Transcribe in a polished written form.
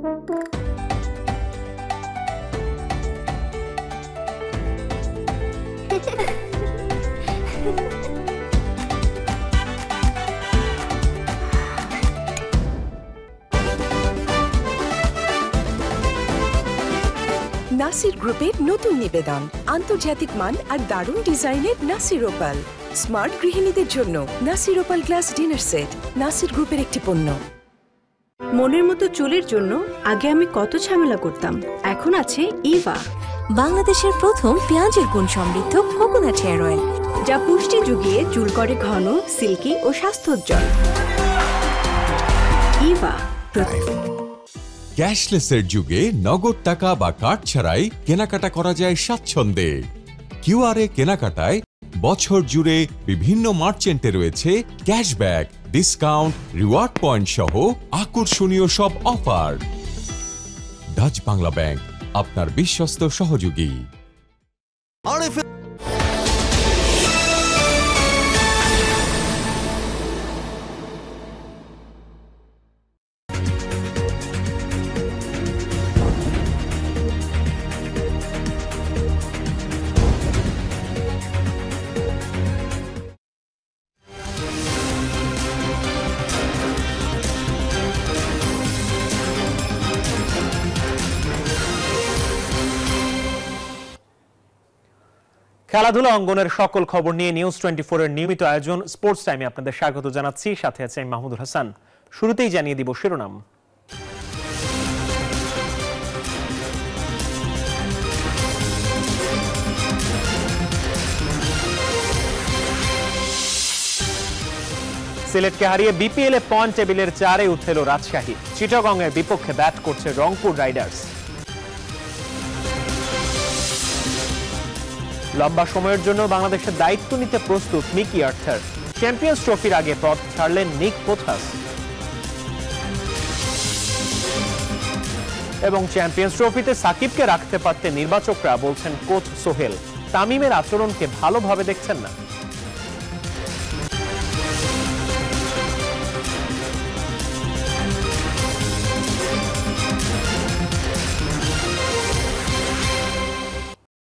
নাসির গ্রুপের নতুন নিবেদন, আন্তর্জাতিক মান আর দারুণ ডিজাইনের নাসির ওপাল। স্মার্ট গৃহিণীদের জন্য Nasir opal glass dinner set Nasir গ্রুপের একটি পণ্য। মনের মতো চুলের জন্য আগে আমি কত ঝামেলা করতাম, এখন আছে ইভা, বাংলাদেশের প্রথম পেঁয়াজের গুণ সমৃদ্ধ কোকোনাট হেয়ার অয়েল, যা পুষ্টি যুগিয়ে চুল করে ঘন, সিল্কি ও স্বাস্থ্যোজ্জ্বল। ইভা। ক্যাশলেসের যুগে নগদ টাকা বা কার্ড ছাড়াই কেনাকাটা করা যায় স্বাচ্ছন্দ্যে। কিউআরএ কেনাকাটায় বছর জুড়ে বিভিন্ন মার্চেন্টে রয়েছে ক্যাশব্যাক, ডিসকাউন্ট, রিওয়ার্ড পয়েন্ট সহ আকর্ষণীয় সব অফার। ডাচ বাংলা ব্যাংক, আপনার বিশ্বস্ত সহযোগী। খেলাধুলা অঙ্গনের সকল খবর নিয়ে নিউজ 24 এর নিয়মিত আয়োজন স্পোর্টস টাইমে আপনাদের স্বাগত জানাচ্ছি। সাথে আছে আমি মাহমুদুল হাসান। শুরুতেই জানিয়ে দিব শিরোনাম। সিলেটকে হারিয়ে বিপিএল এ পয়েন্ট টেবিলের 4-এ উঠে এলো রাজশাহী। চিটাগংয়ের বিপক্ষে ব্যাট করছে রংপুর রাইডার্স। লম্বা সময়ের জন্য বাংলাদেশের দায়িত্ব নিতে প্রস্তুত মিকি আর্থার। চ্যাম্পিয়ন্স ট্রফির আগে পথ ছাড়লেন নিক পোথাস। এবং চ্যাম্পিয়ন্স ট্রফিতে সাকিবকে রাখতে পারতেন নির্বাচকরা, বলছেন কোচ সোহেল। তামিমের আচরণকে ভালোভাবে দেখছেন না।